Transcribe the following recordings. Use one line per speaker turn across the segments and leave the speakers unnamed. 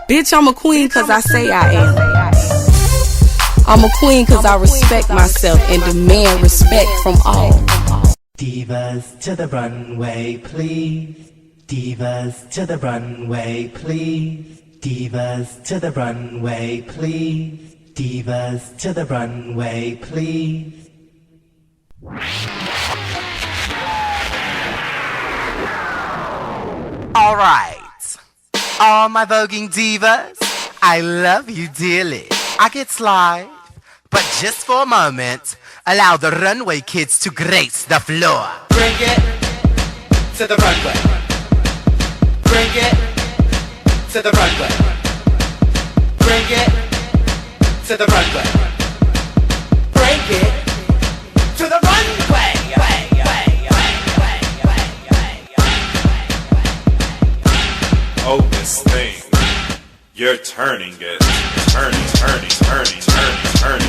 Bitch, I'm a queen cause I say I am. I'm a queen cause I respect myself and demand respect from all.
Divas to the runway, please. Divas to the runway, please. Divas to the runway, please. Divas to the runway, please.
Alright, all my voguing divas, I love you dearly. I get live, but just for a moment, allow the runway kids to grace the floor.
Bring it to the runway. Bring it to the runway. Bring it to the runway. Bring it to the runway.
Oh, this thing, you're turning it, turning, you're turning it, turning.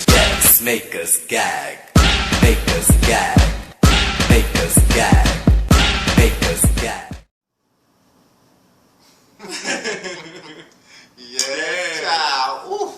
Yes, make us gag, make us gag, make us gag, make us gag.
Yeah, child. Ooh.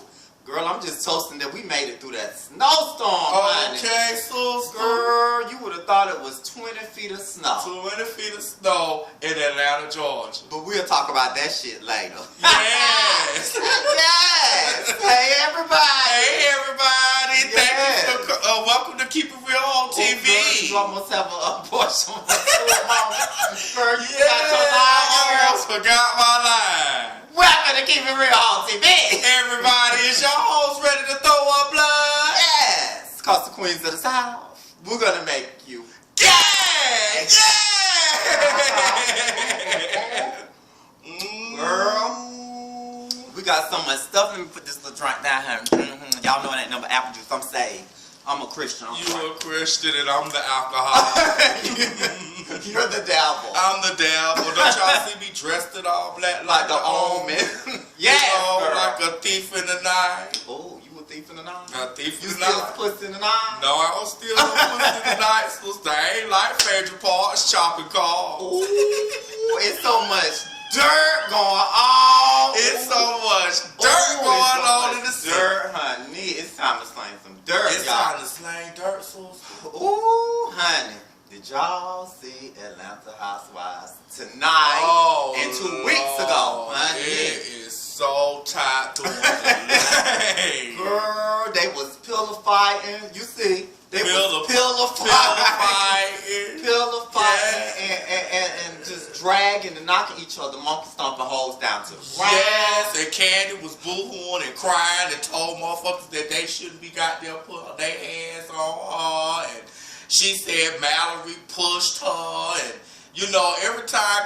Girl, I'm just toasting that we made it through that snowstorm, honey.
Okay, so
Girl, you would have thought it was 20 feet of snow.
20 feet of snow in Atlanta, Georgia.
But we'll talk about that shit later.
Yes.
Yes. Hey, everybody.
Hey, everybody.
Yes.
Thank you for welcome to Keep It Real on TV.
Girl, you almost have a portion of a Girl, you
Yeah,
got your line,
I
girl.
almost forgot my line.
Welcome to Keep It Real on TV.
Everybody, is your host ready to throw up blood?
Yes. Cause the queens of the South, we're gonna make you
Yeah! Yeah!
Girl, we got so much stuff. Let me put this little drink down here. Y'all know it ain't no apple juice. I'm saved. I'm a Christian.
You a Christian and I'm the alcoholic.
You're the devil.
I'm the devil. Don't y'all see me dressed in all black like
the
the
omen? Yeah,
like a thief in the night.
Oh, you a thief in the night?
A thief
You
in the
still
night.
pussy in the night?
No, I don't steal no pussy in the night, sister. I ain't like Phaedra Parks chopping cars.
Ooh, it's so much dirt going on.
It's so much dirt going on in the city.
Dirt, honey. It's time to slang some dirt,
It's
y'all.
time to slang dirt, sister.
Ooh, honey. Did y'all see Atlanta Housewives tonight and 2 weeks ago? Honey.
It is so tight to the
Girl, they was pillow fighting. You see, they was pillow fighting and just dragging and knocking each other, monkey stomping holes down to the ground.
Yes, and Candy was boo-hooing and crying and told motherfuckers that they shouldn't be goddamn putting their hands on her. And she said Mallory pushed her. And, you know, every time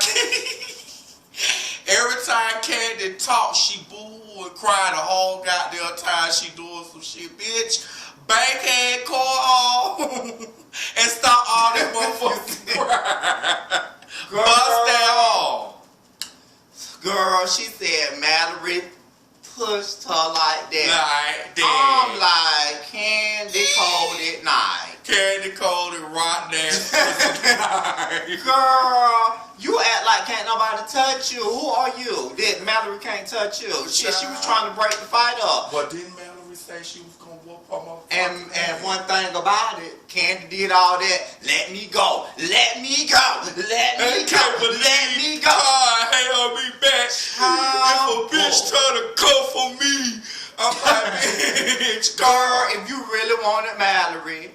Candy talked, she boo-hoo and cried the whole goddamn time she doing some shit. Bitch, bankhead core off and stop all that motherfucking crying. Bust that off.
Girl, she said Mallory pushed her like that.
Like that.
I'm like, Candy cold at night.
Candy cold and rotten ass.
Girl, you act like can't nobody touch you. Who are you? That Mallory can't touch you. Shit, she was trying to break the fight up.
But didn't Mallory say she was gonna whoop her motherfucker?
And one thing about it, Candy did all that. Let me go. Let me go. Let me go. Let me go.
God held me back. If a bitch try to come for me, I'm like, bitch,
girl, if you really wanted Mallory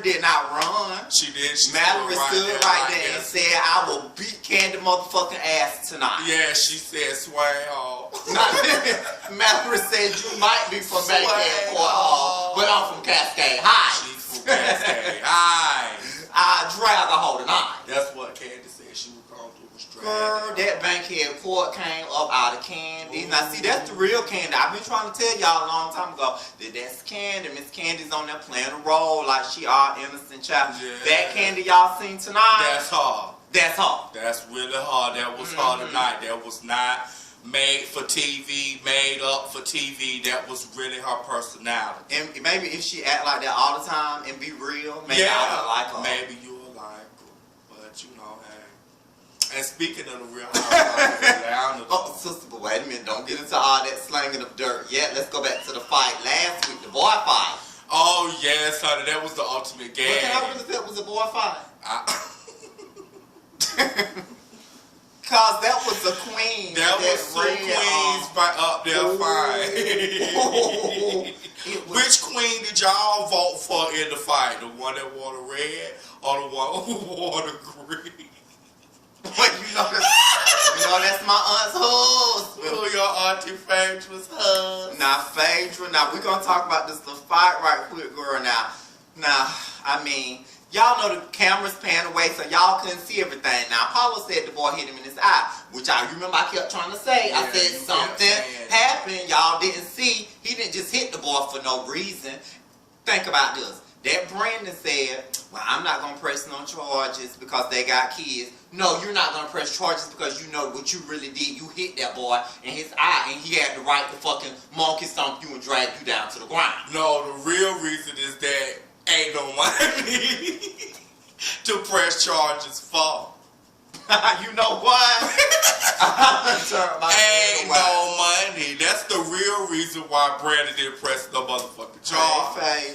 did not run.
She did.
Mallory stood right there and said, I will beat Candy motherfucking ass tonight.
Yeah, she said, sway off.
Mallory said, you might be from Bankhead Court, but I'm from Cascade High.
She's from Cascade High.
I drag a hold tonight.
That's what Candy said she was gonna do.
Girl, that Bankhead Court came up out of Candy. Ooh. Now see, that's the real Candy. I've been trying to tell y'all a long time ago that that's Candy. Miss Candy's on there playing a role like she all innocent child. Yeah. That Candy y'all seen tonight.
That's her.
That's her.
That's really her. That was her tonight. That was not made for TV, made up for TV. That was really her personality.
And maybe if she act like that all the time and be real, maybe I would like her.
Maybe you would like her. But you know, hey. And speaking of the Real Housewives,
oh, sister, but wait a minute. Don't get into all that slanging of dirt yet. Let's go back to the fight last week, the boy fight.
Oh, yes, honey. That was the ultimate game.
But can I really say it was a boy fight? Cause that was the queen.
That was two queens up there fighting. Which queen did y'all vote for in the fight? The one that wore the red or the one who wore the green?
But you know that's my aunt's husband.
Who your auntie Phaedra's husband?
Now Phaedra, now we're gonna talk about this little fight right quick, girl. Now, I mean, y'all know the cameras pan away, so y'all couldn't see everything. Now, Apollo said the boy hit him in his eye, which I remember I kept trying to say. I said something happened. Y'all didn't see. He didn't just hit the boy for no reason. Think about this. That Brandon said, well, I'm not going to press no charges because they got kids. No, you're not going to press charges because you know what you really did. You hit that boy in his eye and he had the right to fucking monkey stomp you and drag you down to the ground. No,
the real reason is that ain't no money to press charges for.
You know what?
Ain't no money. That's the real reason why Brandon didn't press the motherfucking charge.
Hey,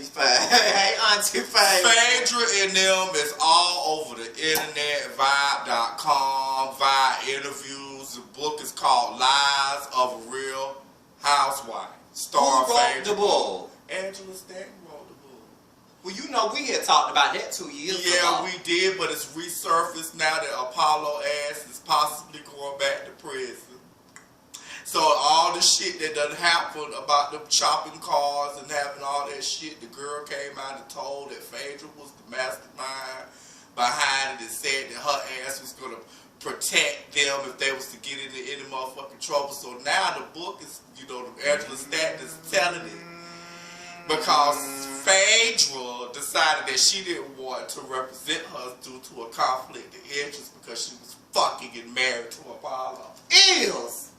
Auntie Faye.
Phaedra and them is all over the internet, Vibe.com, Vibe interviews. The book is called Lies of a Real Housewife.
Who wrote the book?
Angela Stanton.
Well, you know, we had talked about that 2 years ago.
Yeah, we did, but it's resurfaced now that Apollo ass is possibly going back to prison. So all the shit that done happened about them chopping cars and having all that shit, the girl came out and told that Phaedra was the mastermind behind it and said that her ass was going to protect them if they was to get into any motherfucking trouble. So now the book is, you know, Angela Stanton is telling it. Because Phaedra decided that she didn't want to represent her due to a conflict of interest because she was fucking getting married to Apollo.
Eels.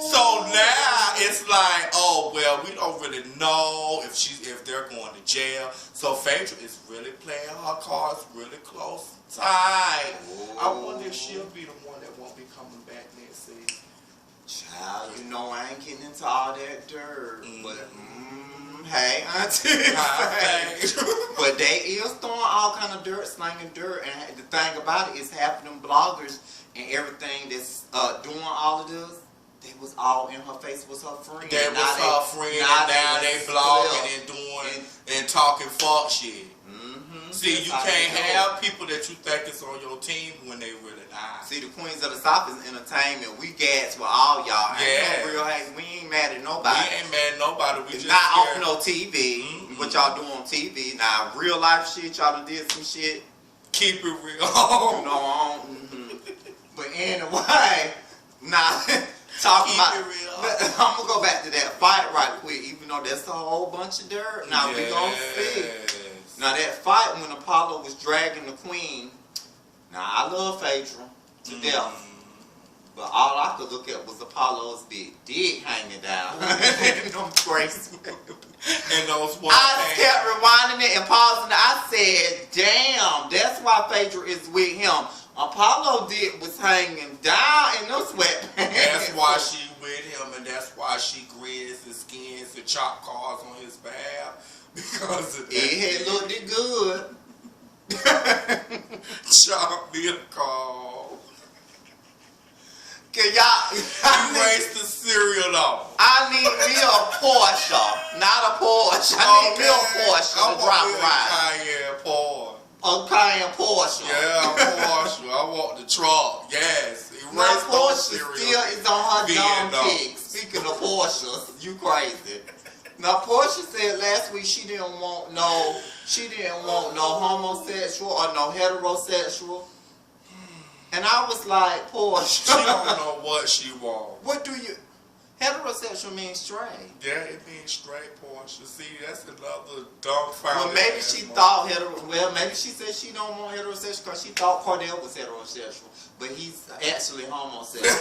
So now it's like, oh well, we don't really know if they're going to jail. So Phaedra is really playing her cards really close and tight. I wonder if she'll be the one that won't be coming back next season.
Child, you know I ain't getting into all that dirt, but hey, Auntie, but they is throwing all kind of dirt, slanging dirt, and the thing about it is half of them bloggers and everything that's doing all of this, they was all in her face was her friend.
That was her friend, and now they blogging and doing and talking fuck shit. See, you can't have people that you think is on your team when they really not.
See, the Queens of the South is entertainment. We gas with all y'all. Ain't no real hate. We ain't mad at nobody.
We ain't mad at nobody. We
it's
just
not off no TV. What y'all do on TV. Now, real life shit, y'all done did some shit.
Keep it real.
You know, but anyway, now, talking about it real. I'm going to go back to that fight right quick, even though that's a whole bunch of dirt. Now, we going to see. Now that fight when Apollo was dragging the queen, now I love Phaedra to death, but all I could look at was Apollo's big dick hanging down. Them crazy.
And those
I kept rewinding it and pausing it. I said, damn, that's why Phaedra is with him. Apollo dick was hanging down in those sweatpants.
That's why she with him, and that's why she grins and skins and chop cars on his behalf. Because of that.
It had looked it good.
Chop me a car.
Can y'all...
Erase the cereal off.
I need me a Porsche, not a Porsche. I need me a Porsche to drop ride. A Cayenne Porsche.
Yeah, a Porsche. I want the truck. Yes.
My Porsche still is on her dumb kick. Speaking of Porsches, you crazy. Now Portia said last week she didn't want no homosexual or no heterosexual. And I was like, Portia.
She don't know what she wants.
What do you... Heterosexual means straight.
Yeah, it means straight, Portia. See, that's another dumbfounded.
Well, maybe she thought maybe she said she don't want heterosexual because she thought Cordell was heterosexual, but he's actually homosexual.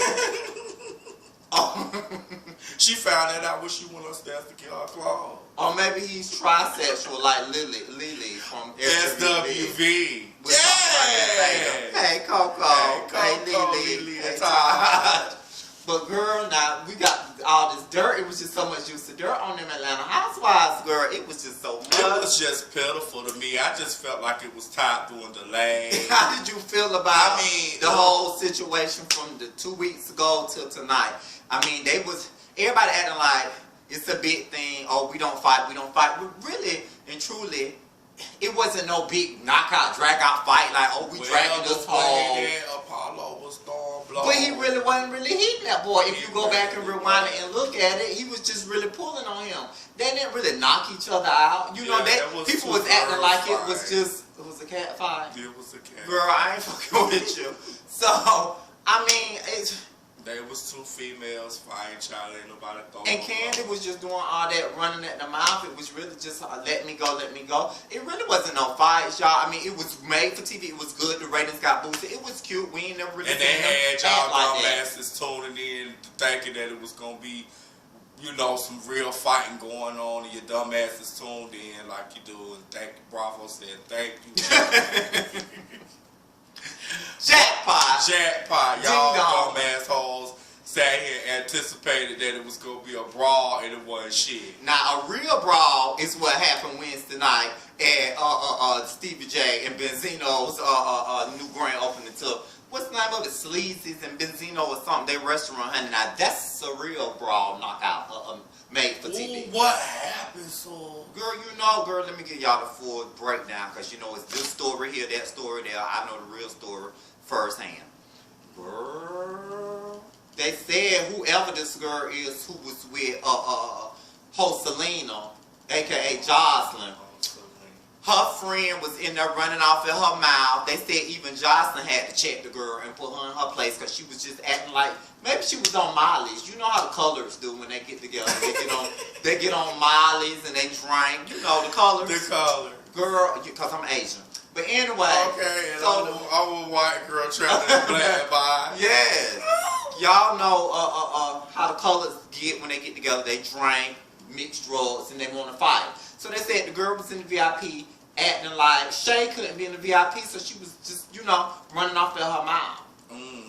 She found that out when she went upstairs to get her clothes.
Or maybe he's trisexual like Lily from
SWV.
Yeah. Hey Coco. Hey Lily. Hey Todd. But girl, now we got all this dirt. It was just so much juicy dirt on them Atlanta Housewives, girl. It was just so much.
It was just pitiful to me. I just felt like it was time doing delay.
How did you feel about the whole situation from the 2 weeks ago till tonight? I mean, everybody acting like it's a big thing. Oh, we don't fight. But really and truly, it wasn't no big knockout, drag out fight. Like, oh, we dragging this home.
Apollo was throwing blows.
But he really wasn't really hitting that boy. If you go back and rewind it and look at it, he was just really pulling on him. They didn't really knock each other out. You know, people was acting like it was a cat fight.
It was a cat.
Girl, I ain't fucking with you. So, I mean,
there was two females fighting, child, ain't nobody throwing.
And Candy was just doing all that running at the mouth. It was really just let me go. It really wasn't no fights, y'all. I mean, it was made for TV. It was good. The ratings got boosted. It was cute. We ain't never really
seen them. And they had y'all dumbasses tuning in, thinking that it was gonna be, you know, some real fighting going on, and your dumbasses tuned in like you do. And thank you, Bravo said thank you. Jackpot. Y'all dumb assholes sat here and anticipated that it was going to be a brawl, and it wasn't shit.
Now, a real brawl is what happened Wednesday night at Stevie J and Benzino's new grand opening to, what's the name of it? Sleazy's and Benzino or something. They restaurant, honey. Now, that's a real brawl knockout made for TV.
Ooh, what happened, so?
Girl, let me give y'all the full breakdown, because, you know, it's this story here, that story there. I know the real story firsthand. Girl, they said whoever this girl is who was with host Selena, aka Jocelyn, her friend was in there running off in her mouth. They said even Jocelyn had to check the girl and put her in her place because she was just acting like maybe she was on Molly's. You know how the colors do when they get together. They get on Molly's and they drink. You know the colors.
The color.
Girl, because I'm Asian. But anyway.
Okay, and I'm a white girl trapped in a black body.
Yes. Y'all know how the colors get when they get together. They drink, mix drugs, and they want to fight. So they said the girl was in the VIP acting like Shay couldn't be in the VIP, so she was just, you know, running off in her mouth.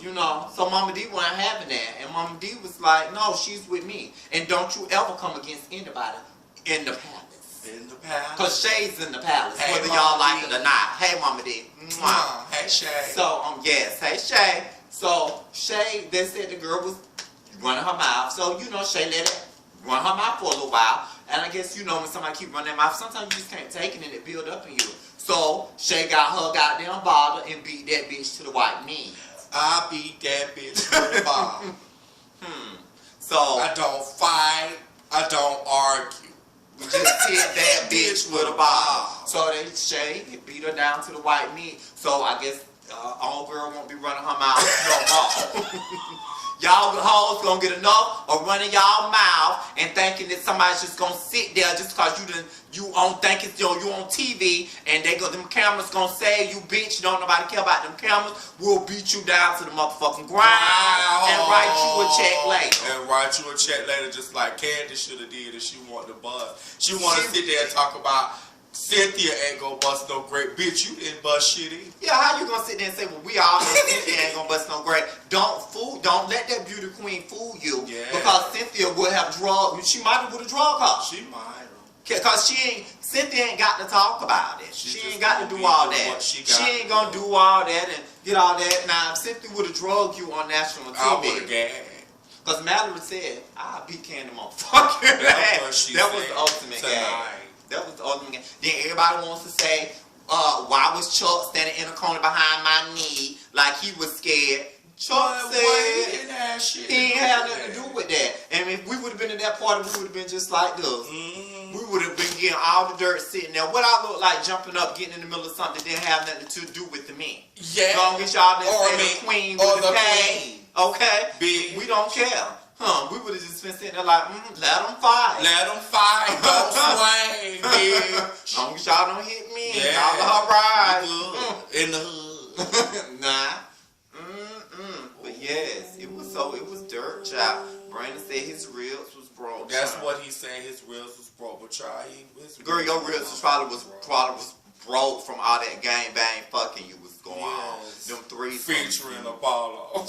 You know, so Mama D wasn't having that. And Mama D was like, no, she's with me. And don't you ever come against anybody in the palace.
In the palace.
Because Shay's in the palace,
hey,
whether
Mama
y'all like
D.
it or not. Hey, Mama D. Mwah.
Hey, Shay.
So, yes, hey, Shay. So, Shay, they said the girl was running her mouth. So, you know, Shay let it run her mouth for a little while. And I guess, you know, when somebody keep running their mouth, sometimes you just can't take it and it build up in you. So, Shay got her goddamn bottle and beat that bitch to the white meat.
I beat that bitch to the bottle.
So,
I don't fight. I don't argue.
we just hit that bitch with a bottle. So, Shay beat her down to the white meat. So, I guess old girl won't be running her mouth no more. Y'all hoes gonna get enough of running y'all mouth and thinking that somebody's just gonna sit there just cause you don't think it's you on TV and them cameras gonna save you, bitch. Don't nobody care about them cameras. We'll beat you down to the motherfucking ground and write you a check later.
Just like Candy should have did if she wanted to bust. She wanted to sit there and talk about Cynthia ain't gonna bust no great. Bitch, you didn't bust shit either.
Yeah, how you gonna sit there and say, well, we all know Cynthia ain't gonna bust no great. Don't let that beauty queen fool you. Yeah. Because Cynthia would have she might have drug her.
She might have.
Cause Cynthia ain't got to talk about it. She ain't got to do all that. She ain't gonna do all that and get all that. Now, if Cynthia would have drugged you on national TV.
I would have gagged.
Cause Mallory said, I'll beat Candy motherfucker. That was the ultimate gag. That was the ultimate game. Then everybody wants to say, why was Chuck standing in a corner behind my knee like he was scared? Chuck said he ain't have nothing to do with that. And if we would have been in that party, we would have been just like this. We would have been getting all the dirt sitting there. What I look like jumping up, getting in the middle of something that didn't have nothing to do with the men.
Yeah.
As long as y'all didn't say the queen with the pain. Okay?
Big.
We don't care. We would have just been sitting there like, let them fight.
Let them fight. Don't swing, bitch.
Long as y'all don't hit me.
Yeah.
Y'all let her ride.
In the hood.
Nah. But yes, it was dirt, child. Brandon said his ribs was broke.
That's
child.
what he said. His ribs was broke, but y'all,
Girl, your ribs was probably broke from all that gang bang fucking you was going on. Them threes
featuring Apollo.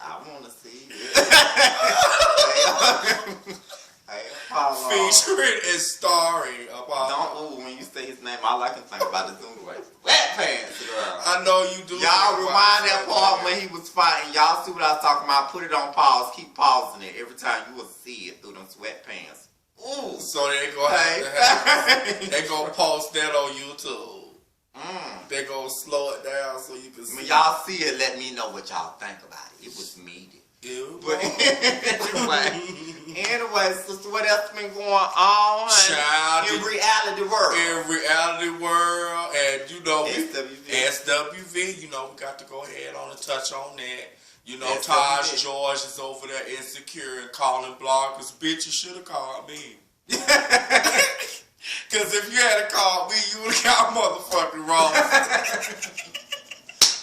I wanna see it. Hey, Apollo.
Featuring and starring Apollo.
When you say his name, all I can think about is them wet pants, girl.
I know you do.
Y'all rewind that part when he was fighting. Y'all see what I was talking about? Put it on pause. Keep pausing it every time you will see it through them sweatpants. Ooh.
So they gonna have they gonna post that on YouTube. They gonna slow it down so you can see.
When y'all see it, let me know what y'all think about it. It was meaty. But anyway, sister, what else been going on?
Child,
in reality world.
In reality world, and you know,
SWV.
you know, we got to go ahead on and touch on that. You know,
SWV.
Taj George is over there insecure and calling bloggers, bitch, you should have called me. Because if you had called me, you would have got motherfucking wrong.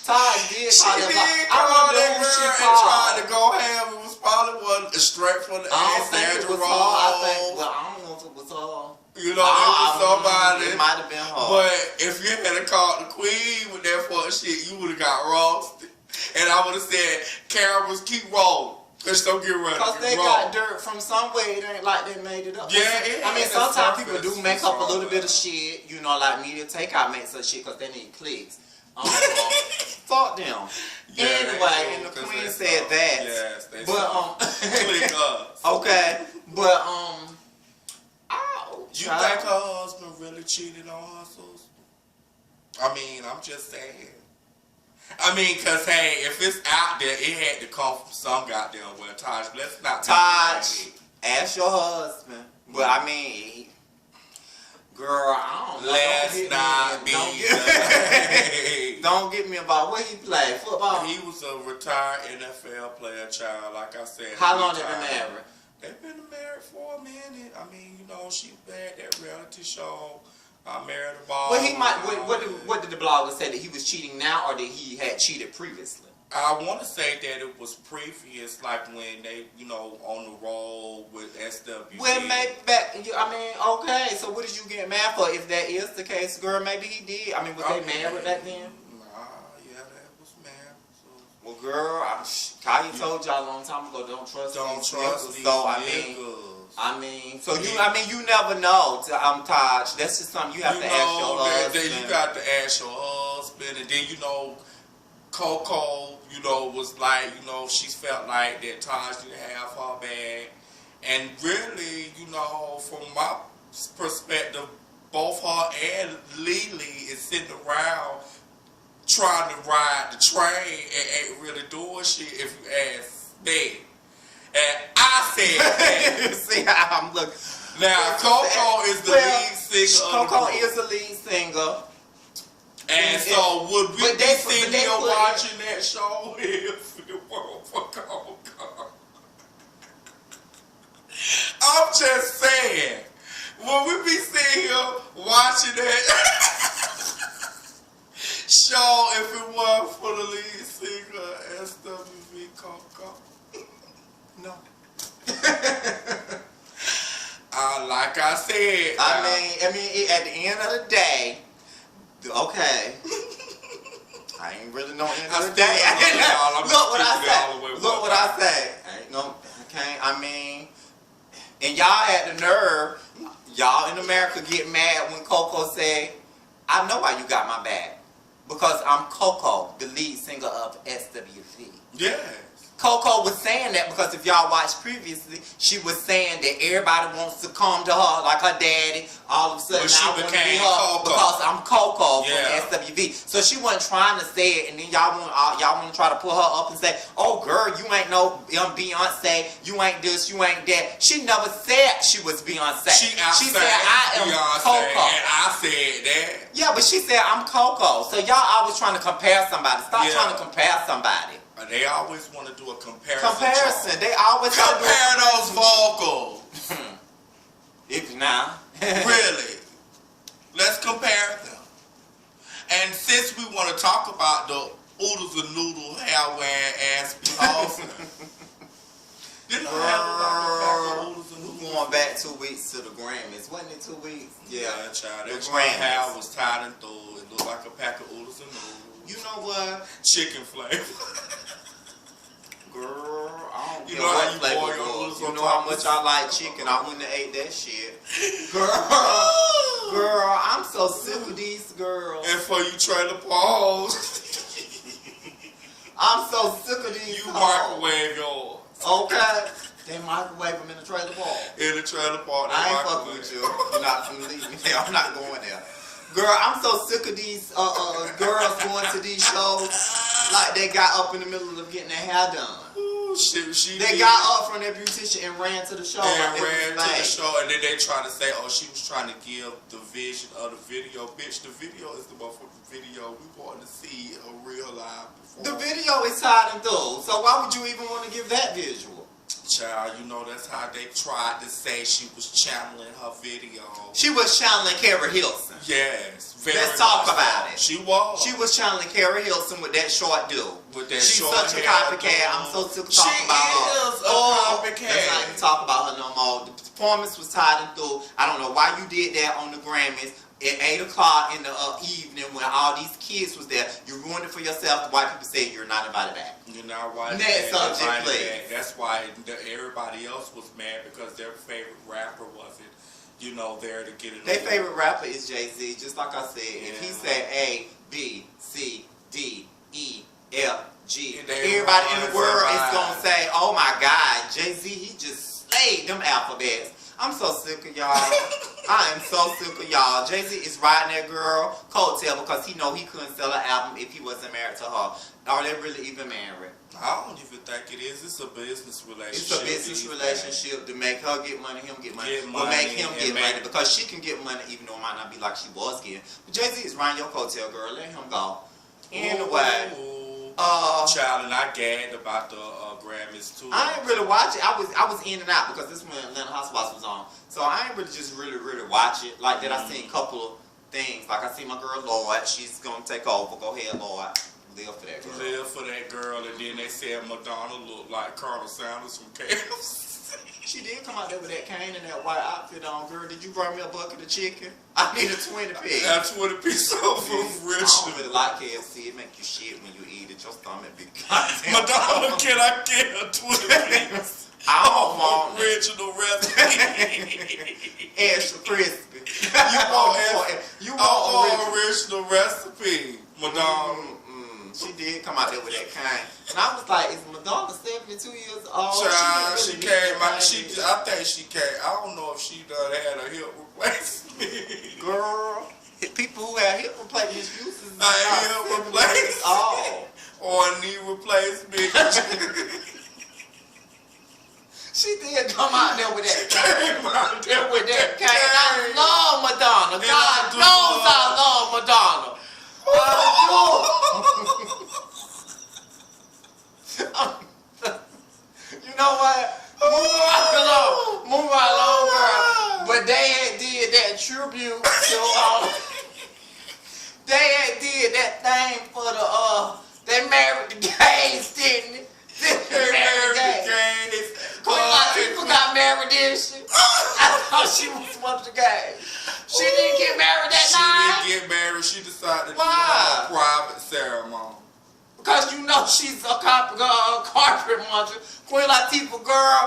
Todd did
She
call
did
that
call that
girl
girl and tried to go ham. It was probably one straight from the
I don't
ass
think
and
it
the
was her. I don't know if it was her.
You know, it was somebody.
It might have been her.
But if you had called the queen with that fuck shit, you would have got roasted. And I would have said, cameras keep rolling. Just don't get ready.
Because they got dirt from somewhere. It ain't like they made it up.
Yeah,
I mean, sometimes people do make up a little bit of shit. You know, like Media Takeout makes up shit because they need clicks. Fuck them.
Yeah,
anyway, and the queen said that.
Yes, they
but
click us.
Okay, but
you think her husband really cheated on her, sister? I mean, I'm just saying. I mean, cause hey, if it's out there, it had to come from some goddamn where. Taj, let's not.
Taj, ask your husband. But I mean, girl, I don't know. Don't get me about what he played. Football?
He was a retired NFL player, child. Like I said.
How long they been married?
They've been married for a minute. I mean, you know, she had that reality show. I married a ball.
Well, he might. What did the blogger say, that he was cheating now, or that he had cheated previously?
I want to say that it was previous, like when they, you know, on the roll with SWV.
Well, maybe back. I mean, okay. So what did you get mad for? If that is the case, girl, maybe he did. I mean, was they married back then?
Yeah, that was married. So.
Well, girl, Kanye told y'all a long time ago, don't trust these niggas. So I mean, so you never know. Taj, that's just something you have to ask your husband.
Then you got to ask your husband, and then you know, Coco, you know, was like, you know, she felt like that Taj didn't have her back, and really, you know, from my perspective, both her and Lily is sitting around trying to ride the train and ain't really doing shit, if you ask me. And I said that.
See how I'm looking.
Now, Coco is the lead singer.
Coco is the lead singer.
And so, would we be sitting here watching that show if it weren't for Coco? I'm just saying. Would we be sitting here watching that show if it weren't for the lead singer, SWV Coco?
No.
Like I said.
I mean, at the end of the day, okay. I ain't really no end of the day. Look what I say. Look what I say. Ain't no. Okay. I mean, and y'all had the nerve. Y'all in America get mad when Coco say, "I know why you got my back, because I'm Coco, the lead singer of SWV."
Yeah.
Coco was saying that because if y'all watched previously, she was saying that everybody wants to come to her, like her daddy. All of a sudden,
Well, she
I want to be
became
her
Coco.
because I'm Coco from
Yeah.
SWV. So she wasn't trying to say it, and then y'all want to try to pull her up and say, "Oh, girl, you ain't no Beyonce. You ain't this. You ain't that." She never said she was Beyonce.
She
said, "I am
Beyonce,
Coco."
and I said that.
Yeah, but she said, "I'm Coco." So y'all always trying to compare somebody. Stop
Yeah.
trying to compare somebody.
They always want to do a comparison.
Comparison. They always gotta do
Compare those vocals.
If now.
Really. Let's compare them. And since we want to talk about the oodles and noodle hair wearing ass Austin, didn't I have about the oodles and noodles?
Going back 2 weeks to the Grammys. Wasn't it 2 weeks?
Yeah, child.
The
That
Grammys.
hair was tied and through. It looked like a pack of oodles and noodles.
You know what?
Chicken flavor.
Girl, I don't
You
care
know
what
how you
flavor
boil
it
your
was.
noodles
You
on
know
top
how
of
much I like chicken. I wouldn't have ate that shit. Girl, I'm so sick of these girls.
And for you trailer pause,
I'm so sick of these
you
hoes.
microwave yours.
Okay. They microwave them in the trailer park.
In the trailer park,
I
they
ain't fucking
microwave.
with you. You're not gonna leave me there. I'm not going there. Girl, I'm so sick of these girls going to these shows like they got up in the middle of getting their hair done.
Ooh, shit,
They got up from their beautician and ran to the show.
and
like
ran
they was
to the
lame.
show, and then they try to say, "Oh, she was trying to give the vision of the video." Bitch, the video is the motherfucking video. We want to see a real live performance.
The video is tied and through, so why would you even want to give that visual?
Child, you know that's how they tried to say she was channeling her video.
She was channeling Carrie Hilson.
Yes, very
Let's talk
much
about
so.
it.
She was.
She was channeling Carrie Hilson with that short dude.
With that
She's
short
such a
hair
copycat.
dude.
I'm so sick of
She
talking about her.
is a copycat.
Let's not even talk about her no more. The performance was tied and through. I don't know why you did that on the Grammys. At 8 o'clock in the evening when all these kids was there, you ruined it for yourself. The white people say you're not invited back.
You're not white.
Next subject, please.
That's why everybody else was mad because their favorite rapper wasn't, there to get it.
Their
over.
favorite rapper is Jay-Z. Just like I said, if he
Yeah.
said A, B, C, D, E, F, G,
They
everybody in
run
the world is
survive.
gonna say, "Oh my God, Jay-Z, he just slayed them alphabets." I'm so sick of y'all. I am so sick of y'all. Jay-Z is riding that girl coattail because he know he couldn't sell an album if he wasn't married to her. Are they really even married?
I don't even think it is. It's a business relationship.
It's a business relationship to make her get money, him get money,
Get
or make
money
him
and
get
make-
money because she can get money even though it might not be like she was getting. But Jay-Z is riding your coattail, girl. Let him go. Anyway,
child, and I gagged about the Grammys too.
I ain't really watch it. I was in and out because this when Atlanta Housewives was on. So I ain't really just really watch it. Like that, I seen a couple of things. Like I see my girl Lloyd. She's gonna take over. Go ahead, Lloyd. Live for that girl.
Live for that girl, and then they said Madonna looked like Colonel Sanders from KFC.
She did come out there with that cane and that white outfit on, girl. Did you bring me a bucket of chicken? I need a 20 piece.
That's what it be so from
I
rich.
don't really like KFC. It make you shit when you eat it. Your stomach be
Madonna, can I get a 20 piece?
I don't want it.
Original recipe.
Extra crispy.
You want original recipe, Madonna.
She did come out there with that kind. And I was like, is Madonna 72 years old?
Child, she
really
came out.
needs
I think she came. I don't know if she done had a hip replacement.
Girl, people who have hip replacements uses
A hip replacement.
Oh.
Or a knee replacement.
She did come out there with that
Came out there
with that cane. I
cane.
love Madonna.
And
God
I do
knows I love Madonna. You know what? Move right along, girl. But they had did that tribute to they had did that thing for the they married the gays, didn't they? They married the gays. People got married, didn't she? I thought she was one of the gays. She didn't get married that night.
She didn't get married. She decided to do
Why?
a private ceremony.
Because you know she's a carpet muncher. Queen Latifah, girl,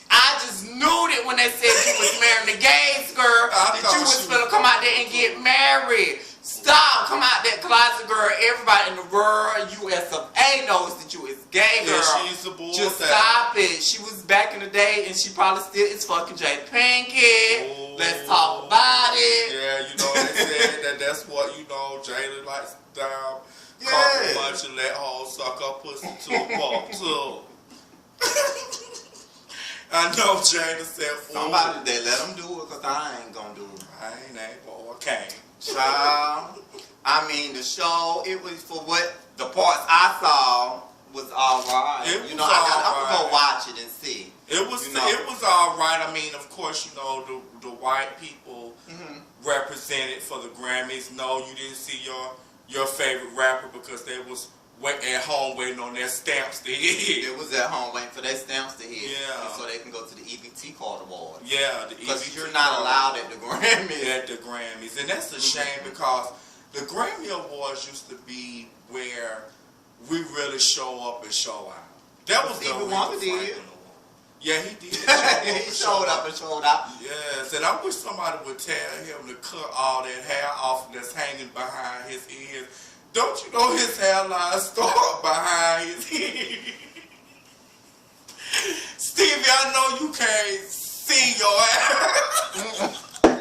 I just knew that when they said you was marrying the gays, girl, that you was finna come out there and get married. Stop! Come out that closet, girl. Everybody in the world, US of A knows that you is gay, girl.
Yeah, she's a bull.
Just stop it. She was back in the day, and she probably still is fucking Jada Pinkett.
Oh.
Let's talk about it.
Yeah, you know they said that's what Jada likes down.
Yeah.
Carpet munch and let her suck her pussy to a pop too. I know Jada said
somebody that let them do it, cause I ain't gonna do it.
I ain't boy, okay.
Child, I mean the show, it was for what the parts I saw was alright.
It was
I'm gonna go
alright.
watch it and see.
It was it was alright. I mean, of course, the white people represented for the Grammys. No, you didn't see your favorite rapper because they was at home waiting on their stamps to hit.
It was at home waiting for their stamps to hit.
Yeah.
So they can go to the EBT Card Awards.
Yeah, the
Because
EBT
you're not
Card
allowed at the Grammys.
At the Grammys. And that's a shame because the Grammy Awards used to be where we really show up and show out. That was
Stevie
the
Wonder did.
Franklin Award. Yeah, he did.
He showed up and showed out.
Yes, and I wish somebody would tell him to cut all that hair off that's hanging behind his ears. Don't you know his hairline start behind his ears? Stevie, I know you can't see your hair.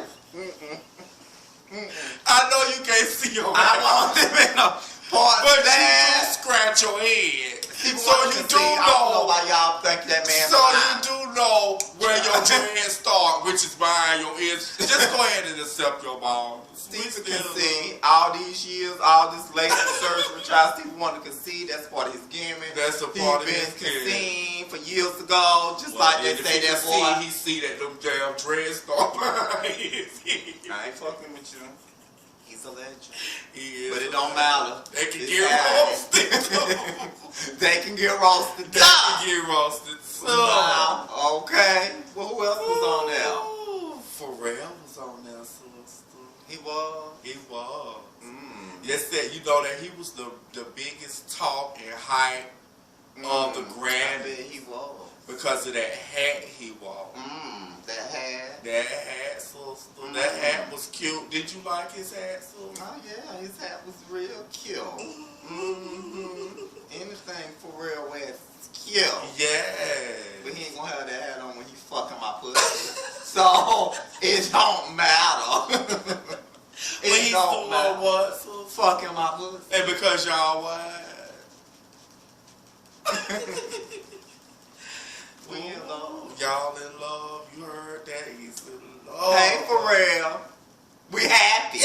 I know you can't see your hair.
I want them in a part
But
there.
you do scratch your head.
People
So
want
you
to
do
see. I don't know
know.
why y'all think that man.
So you do know where your dreads start, which is behind your ears. Just go ahead and accept your balls.
Steve can see all these years, all this laser surgery trial. Steve wanted to concede. That's part of his gimmick.
That's a part of his
He's been
gimmick.
conceding for years ago, just like they say that boy.
He see that them damn dreads start behind his ears.
I ain't fucking with you. He's a legend.
He is
But it
a
don't
legend.
matter.
They can
It's
get
happening.
roasted.
They can get roasted.
They can get roasted. So.
Wow. Okay. Well, who else was on there?
Ooh, Pharrell was on there, sister.
He was.
He was. Yes, that you know that he was the biggest talk and hype of the
I
Grammy
bet he was.
because of that hat he wore.
That hat.
That hat, sister. That hat was cute. Did you like his hat, sister?
Oh yeah, his hat was real cute. Anything for real wears cute.
Yeah.
But he ain't gonna have that hat on when he fucking my pussy. So it don't matter.
When
It
he
don't matter.
what, sister?
Fucking my pussy.
And because y'all what?
We in love.
Y'all in love. You heard that? He's in love.
Hey, for real. We happy.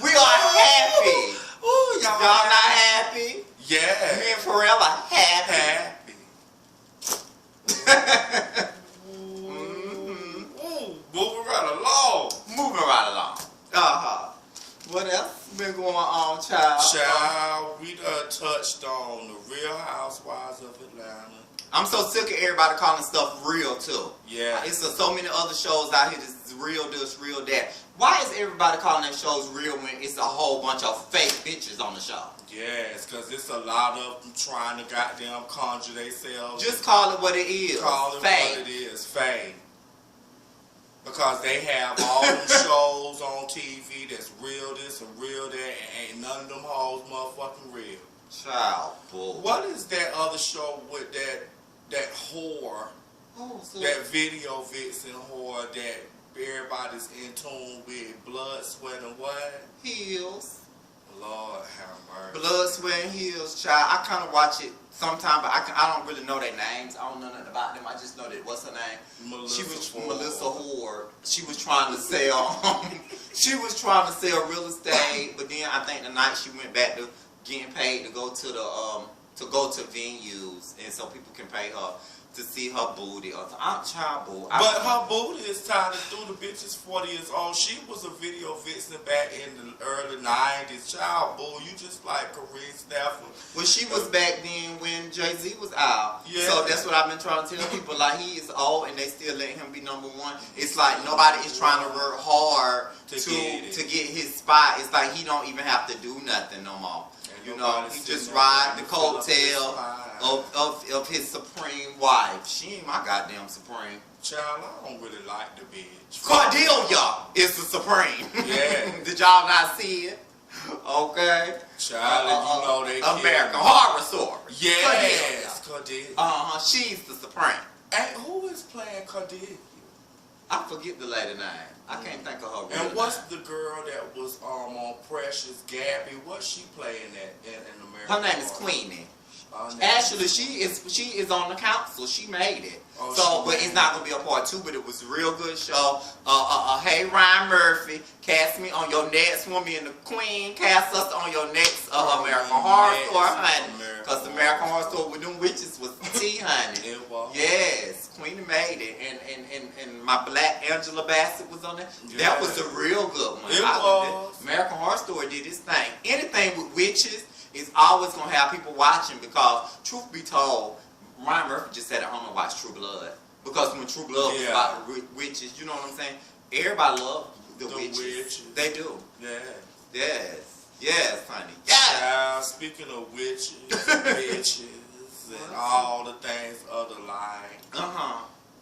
We are happy.
Ooh,
Y'all not happy?
Yeah.
Me and Pharrell are happy.
Happy. Moving right along.
Moving right along. What else been going on, child?
Child, we done touched on the Real Housewives of Atlanta.
I'm so sick of everybody calling stuff real too.
Yeah.
It's so many other shows out here that's real this, real that. Why is everybody calling their shows real when it's a whole bunch of fake bitches on the show?
Yes, because it's a lot of them trying to goddamn conjure themselves.
Just call it what it is.
Call it
fake.
what it is, fake. Because they have all them shows on TV that's real this and real that, and ain't none of them hoes motherfucking real.
Child, bull.
What is that other show with that whore, that video vixen whore that everybody's in tune with? Blood, Sweat, and what?
Heels.
Lord have mercy.
Blood, Sweat, and Heels, child. I kind of watch it sometimes, but I don't really know their names. I don't know nothing about them. I just know that, what's her name?
Melissa
Ward. She was trying to sell, she was trying to sell real estate, but then I think the night she went back to getting paid to go to the venues, and so people can pay her to see her booty. I'm child boo.
But her booty is tied through. The bitch is 40 years old. She was a video vixen back in the early 90s. Child boo, you just like Corinne Stafford.
Well, she was back then when Jay-Z was out.
Yeah.
So that's what I've been trying to tell people. Like, he is old and they still let him be number one. It's like nobody is trying to work hard to get his spot. It's like he don't even have to do nothing no more. You know, he just ride the coattail. of his supreme wife. She ain't my goddamn supreme.
Child, I don't really like the bitch.
Cordelia is the supreme.
Yeah.
Did y'all not see it? Okay.
Child, you know they
American Horror Story.
Yes, Cordelia.
She's the supreme.
And who is playing Cordelia?
I forget the lady name. I can't think of her real
And what's
name.
the girl that was on Precious Gabby? What's she playing in America?
Her name is Queenie. Actually, she is on the council. She made it. But it's not gonna be a part 2. But it was a real good show. Hey Ryan Murphy, cast me on your next one. Me and the Queen cast us on your next American Horror Story, honey. Because the American Horror Story with them witches was tea, honey.
It was.
Yes, Queenie made it, and my black Angela Bassett was on there.
Yeah.
That was a real good one.
It was.
American Horror Story did its thing. Anything with witches is always gonna have people watching because, truth be told, Ryan Murphy just sat at home and watched True Blood. Because when True Blood was about the witches, you know what I'm saying? Everybody loves the witches. They do.
Yeah.
Yes, honey. Yes.
Child, speaking of witches, bitches, and all the things of the like.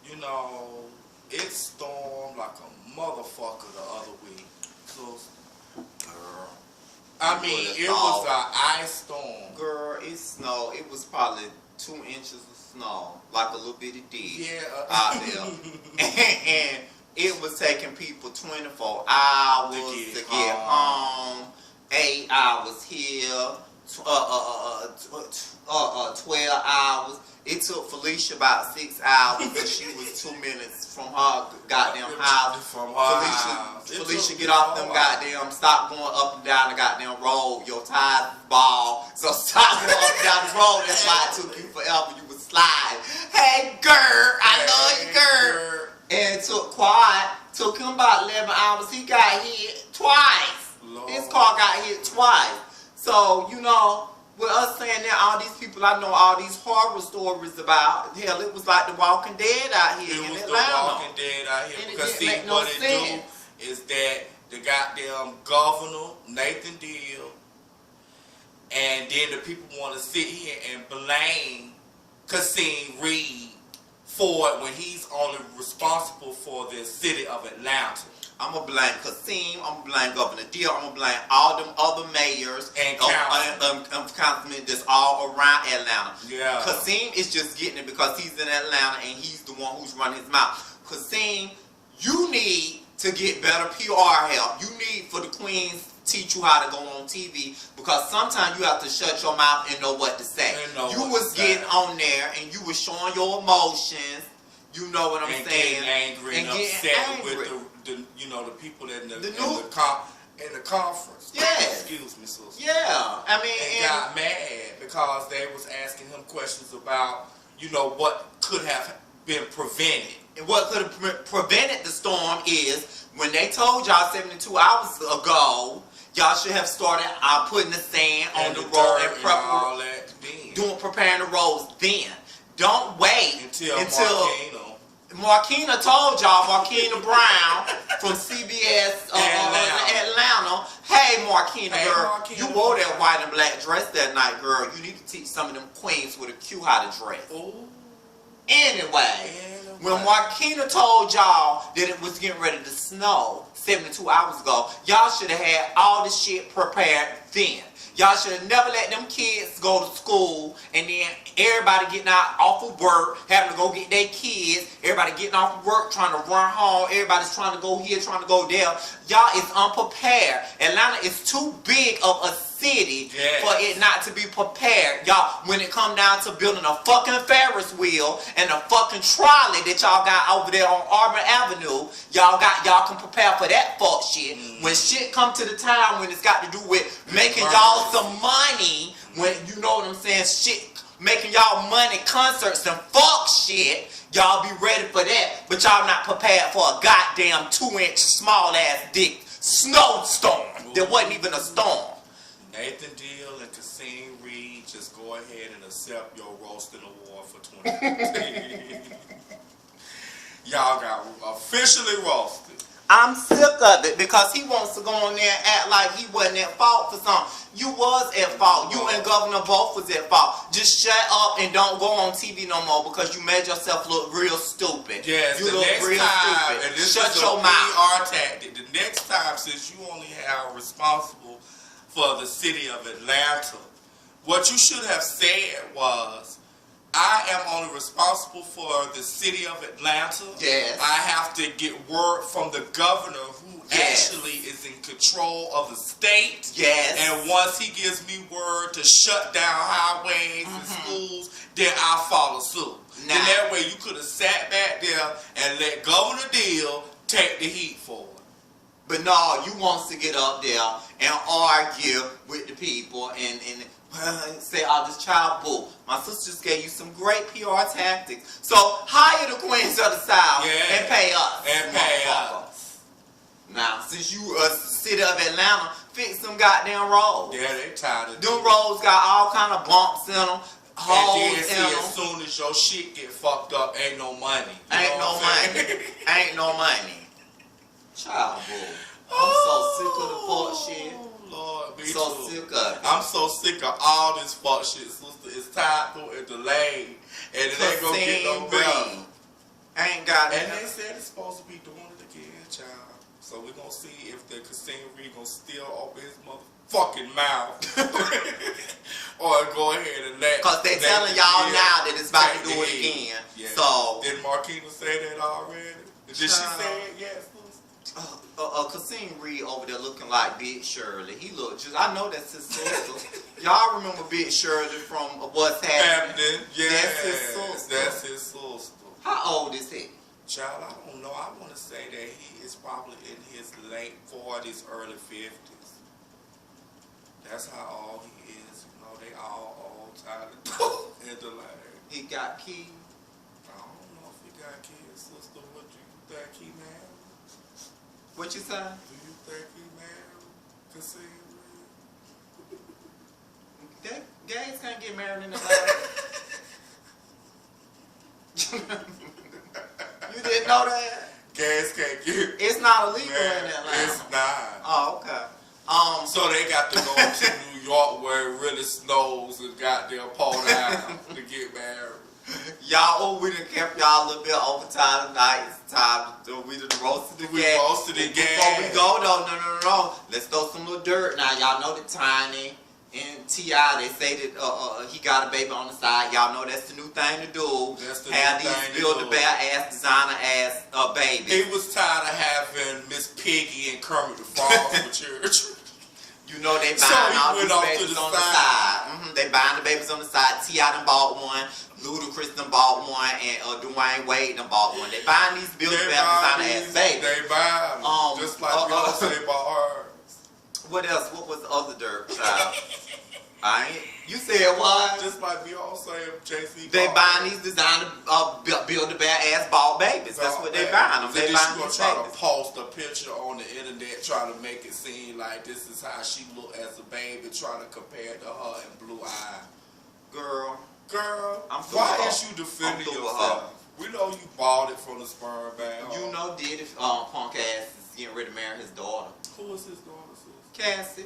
You know, it stormed like a motherfucker the other week. So, girl. I mean, it was an ice storm.
Girl, it snowed. It was probably 2 inches of snow, like a little bitty dig out there. And it was taking people 24 hours to get home. 8 hours here, 12 hours. It took Felicia about 6 hours, and she was 2 minutes from her goddamn house. Felicia get off them goddamn, stop going up and down the goddamn road. Your tires is bald, so stop going up and down the road. That's why it took you forever. You was sliding. Hey, girl, I love you, girl. And it took Quad, took him about 11 hours. He got hit twice. Lord. His car got hit twice. So, you know, with us saying that, all these people I know all these horror stories about, hell, it was like The Walking Dead out here in Atlanta.
It was The Walking Dead out here.
And
because see,
what
what it do is that the goddamn governor, Nathan Deal, and then the people want to sit here and blame Kasim Reed for it when he's only responsible for the city of Atlanta.
I'm going to blame Kasim, I'm going to blame Governor Deal, I'm going to blame all them other mayors and councilmen that's all around Atlanta.
Yeah.
Kasim is just getting it because he's in Atlanta and he's the one who's running his mouth. Kasim, you need to get better PR help. You need for the Queens teach you how to go on TV because sometimes you have to shut your mouth and know what to say. You was getting on there and you was showing your emotions. You know what I'm saying?
Getting angry and upset with the you know, the people in the conference.
Yes.
Excuse me, sister.
Yeah. I mean,
and got mad because they was asking him questions about, you know, what could have been prevented.
And what could have prevented the storm is when they told y'all 72 hours ago, y'all should have started putting the sand on the road and preparing the roads then. Don't wait until Marquina told y'all, Marquina Brown from CBS Atlanta, hey Marquina girl, you wore that white and black dress that night, girl. You need to teach some of them queens with a Q how to dress. Ooh. Anyway, when Marquina told y'all that it was getting ready to snow 72 hours ago, y'all should have had all the shit prepared then. Y'all should have never let them kids go to school and then everybody getting off of work, having to go get their kids, everybody getting off of work, trying to run home, everybody's trying to go here, trying to go there. Y'all is unprepared. Atlanta is too big of a city for it not to be prepared. Y'all, when it come down to building a fucking Ferris wheel and a fucking trolley that y'all got over there on Auburn Avenue, y'all can prepare for that fuck shit. When shit come to the time when it's got to do with making y'all some money, when you know what I'm saying, shit, making y'all money, concerts and fuck shit, y'all be ready for that, but y'all not prepared for a goddamn 2-inch small ass dick snowstorm that wasn't even a storm.
Nathan Deal and Kasim Reed, just go ahead and accept your roasting award for 2015. Y'all got officially roasted.
I'm sick of it because he wants to go on there and act like he wasn't at fault for something. You was at fault. You and Governor both was at fault. Just shut up and don't go on TV no more because you made yourself look real stupid.
Yes,
you
the
look
next
real
time,
stupid.
and this
Shut
is
your
a
mouth.
PR tactic. The next time, since you only are responsible for the city of Atlanta, what you should have said was, I am only responsible for the city of Atlanta.
Yes.
I have to get word from the governor who
Yes.
actually is in control of the state.
Yes.
And once he gives me word to shut down highways and schools, then I'll follow suit.
Nah.
Then that way you could have sat back there and let Governor Deal take the heat for it.
But no, you wants to get up there and argue with the people and say, oh, this child bull. My sisters gave you some great PR tactics. So hire the Queens of the South and pay us.
And pay us.
Now, since you city of Atlanta, fix them goddamn roads.
Yeah, they tired of
Them roads got all kind of bumps in them, holes
and
in
then see,
them.
as soon as your shit get fucked up, ain't no money. You
Ain't
know
no
what I'm
money.
saying?
Ain't no money. Child bull. I'm so sick of the fuck shit.
Lord, me
So
too.
sick of it.
I'm so sick of all this fuck shit, sister. It's time for it delayed, and it ain't gonna get no better.
Ain't got it.
And they said it's supposed to be doing it again, child. So we're gonna see if the Casino Reed gonna still open his motherfucking mouth, or go ahead and let.
Cause they
let
telling
the
y'all
kid
now that it's about to
take
do it
the heat.
again.
Yeah.
So
Did Marquina say that already? Did she
Child.
say it? Yes.
Cassine Reed over there looking like Big Shirley. He look just, I know that's his sister. Y'all remember Big Shirley from What's Happening?
Yes.
That's his sister.
That's his sister.
How old is he?
Child, I don't know. I want to say that he is probably in his late 40s, early 50s. That's how old he is. You know, they all old, tired of in the line.
He got kids.
I don't know if he got kids, sister. What do you think he married?
What you say?
Do you think he married? Cassine Reed?
Gays can't get married in Atlanta. You didn't know that?
Gas can't get
It's not illegal
married.
in Atlanta.
It's not.
Oh, okay.
So they got to go to New York where it really snows and got their pole down to get married.
Y'all, we done kept y'all a little bit overtime tonight. It's time to we done roasted the
We
gas.
roasted the
Before we
gas.
go though, no. Let's throw some little dirt now. Y'all know that Tiny and T.I., they say that he got a baby on the side. Y'all know that's the new thing to do.
That's the
have
new
these
thing to
Build-A-Bear ass, designer ass babies.
He was tired of having Miss Piggy and Kermit the Frog for church.
You know they
So
buying
he
all
went
these
off to
babies
the
on the
side.
side. They buying the babies on the side. T.I. done bought one. Ludacris done bought one. And Dwayne Wade done bought one. They buying these Build-A-Bear designer ass babies.
They buy them. Just like Beyonce bought hers.
What else? What was the other dirt, child? You said what?
Just like Beyonce and JC.
They buying these designer Build-A-Bear ass ball babies. That's what they buying them. They buying
gonna
these
try
babies.
to post a picture on the internet, trying to make it seem like this is how she looked as a baby, trying to compare it to her and Blue Eye.
Girl, I'm through
why
with
is
her.
you defending
I'm through with
yourself? We know you bought it from the sperm bank.
you know Diddy punk ass is getting ready to marry his daughter.
Who is his daughter? Sis?
Cassie.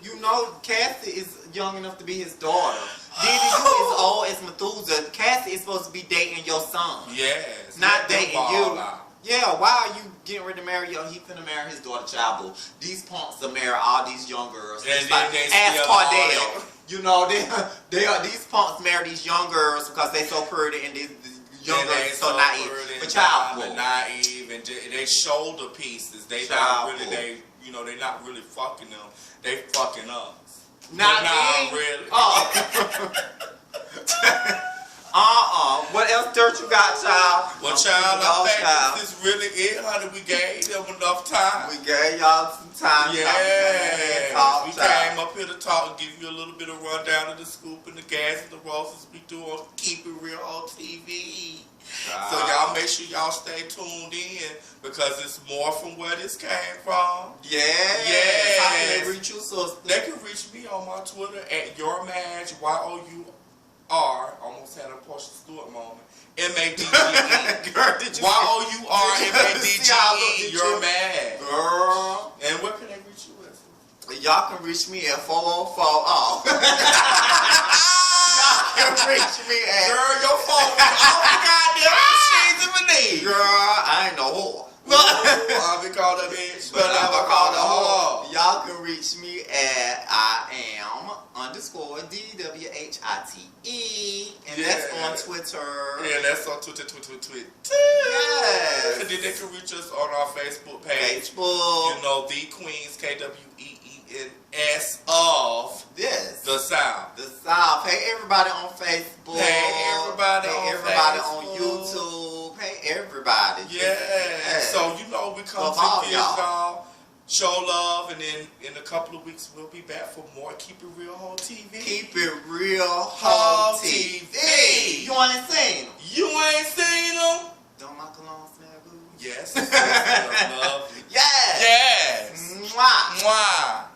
You know Cassie is young enough to be his daughter. Diddy, you as old as Methuselah. Cassie is supposed to be dating your son.
Yes.
Not
let them
dating
ball
you.
out.
Yeah, why are you getting ready to marry your? He finna marry his daughter, child boo. These punks will marry all these young girls.
And
It's
then
like,
they
ask
steal all
Cardell.
that.
You know they are these punks marry these young girls because they so pretty and these young
And
girls
they
are so naive.
pretty
But
and
child
dumb and
boo.
naive, and they shoulder pieces. They
Child
not really.
boo.
They're not really fucking them. They fucking us.
Not
But
me.
really.
What else dirt you got, child?
Well, child, I think
child.
this is really it, honey. We gave them enough time.
We gave y'all some time.
Yeah, we came up here to talk, give you a little bit of rundown of the scoop and the gas and the roses we do on Keep It Real on TV. So y'all make sure y'all stay tuned in because it's more from where this came from.
Yes. How can
Yes.
they reach you, sister?
They can reach me on my Twitter at YourMadge, almost had a Portia Stewart moment. M-A-D-G-E.
Girl, did you
Y-O-U-R-M-A-D-G-E. You're mad.
Girl.
And where can they reach you at?
Y'all can reach me at 404. Oh. Y'all can reach me at.
Girl, your phone is all the goddamn machines in my knee.
Girl, I ain't no whore.
I'll be called a bitch,
But I'm a call the whore. Y'all can reach me at I am_DWHITE. And that's on Twitter.
Yeah, that's on Twitter.
Yes.
And then they can reach us on our Facebook page.
Facebook.
You know, the Queens, KWEENS of
This.
the Sound.
The South. Hey everybody on Facebook.
Hey everybody on
on
Facebook.
YouTube. Hey everybody.
Yeah. So you know we come
Love all
to give y'all, show love, and then in a couple of weeks we'll be back for more Keep It Real Whole TV.
Keep it real whole TV. You ain't seen them.
You ain't seen them?
Don't my cologne smell good?
Yes. Love.
Yes.
Yes.
Mwah.
Mwah.